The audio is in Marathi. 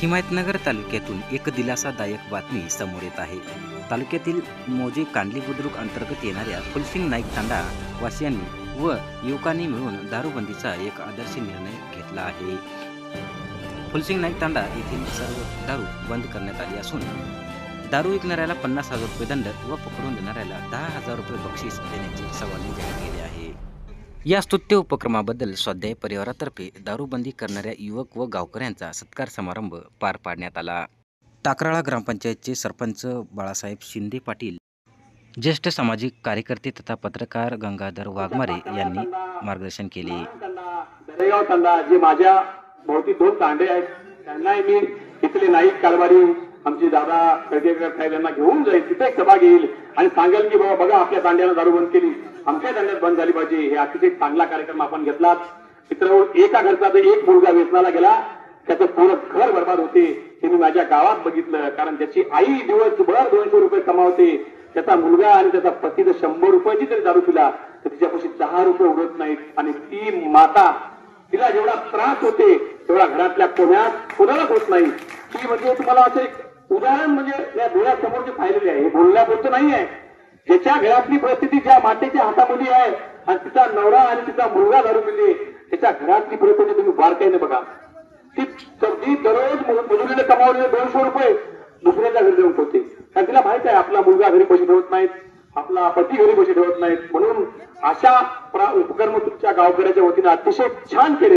हिमायतनगर तालुक्यातून एक दिलासादायक बातमी समोर येत आहे। तालुक्यातील मोजे कांडली बुद्रुक अंतर्गत येणाऱ्या फुलसिंग नाईक तांडा वासियांनी व युवकांनी मिळून दारूबंदीचा एक आदर्श निर्णय घेतला आहे। फुलसिंग नाईक तांडा येथील सर्व दारू बंद करण्यात आली असून दारू विकणाऱ्याला 50,000 रुपये दंड व पकडून देणाऱ्याला 10,000 रुपये बक्षीस देण्याचे सवाल जाहीर केले आहे। या स्तुत्य उपक्रमाबद्दल स्वाध्याय परिवारातर्फे दारूबंदी करणाऱ्या युवक व गावकऱ्यांचा सत्कार समारंभ पार पाडण्यात आला। टाकराळा ग्रामपंचायतचे सरपंच बाळासाहेब शिंदे पाटील, ज्येष्ठ सामाजिक कार्यकर्ते तथा पत्रकार गंगाधर वाघमारे यांनी मार्गदर्शन केले। जे माझ्या भोवती 2 तांडे आहेत त्यांनाही मी इथले नाईक कारभारी आमचे दादा कळकेकर साहेब यांना घेऊन जाईल, तिथे एक सभा घेईल आणि सांगेल की बाबा बघा आपल्या तांड्यानं दारू बंद केली, आमच्या तांड्यात बंद झाली पाहिजे। हे अतिशय चांगला कार्यक्रम आपण घेतला। मित्रांनो, एका घरचा तर एक मुलगा व्यसनाला गेला, त्याचं पूर्ण घर बर्बाद होते हे मी माझ्या गावात बघितलं। कारण त्याची आई दिवसभर 200 रुपये कमावते, त्याचा मुलगा आणि त्याचा पती जर 100 रुपयाची तरी दारू पिला तर तिच्यापाशी 10 रुपये उरत नाहीत आणि ती माता तिला जेवढा त्रास होते तेवढा घरातल्या कोणालाच होत नाही। की म्हणजे तुम्हाला असं एक उदाहरण म्हणजे या डोळ्यासमोरचे पाहिलेले आहे, हे बोलण्यापुरतं नाही आहे। ज्याच्या घरातली परिस्थिती ज्या मातेच्या हातामध्ये आहे आणि तिचा नवरा आणि तिचा मुलगा दारू पिले, त्याच्या घरातली परिस्थिती तुम्ही बारकाईने बघा। ती दररोज मजुरीने कमावलेले 200 रुपये दुसऱ्याच्या घरी जाऊन ठेवते, कारण तिला माहित आहे आपला मुलगा घरी पैसे ठेवत नाहीत, आपला पती घरी पैसे ठेवत नाहीत। म्हणून अशा उपक्रम तुमच्या गावकऱ्याच्या वतीने अतिशय छान केले।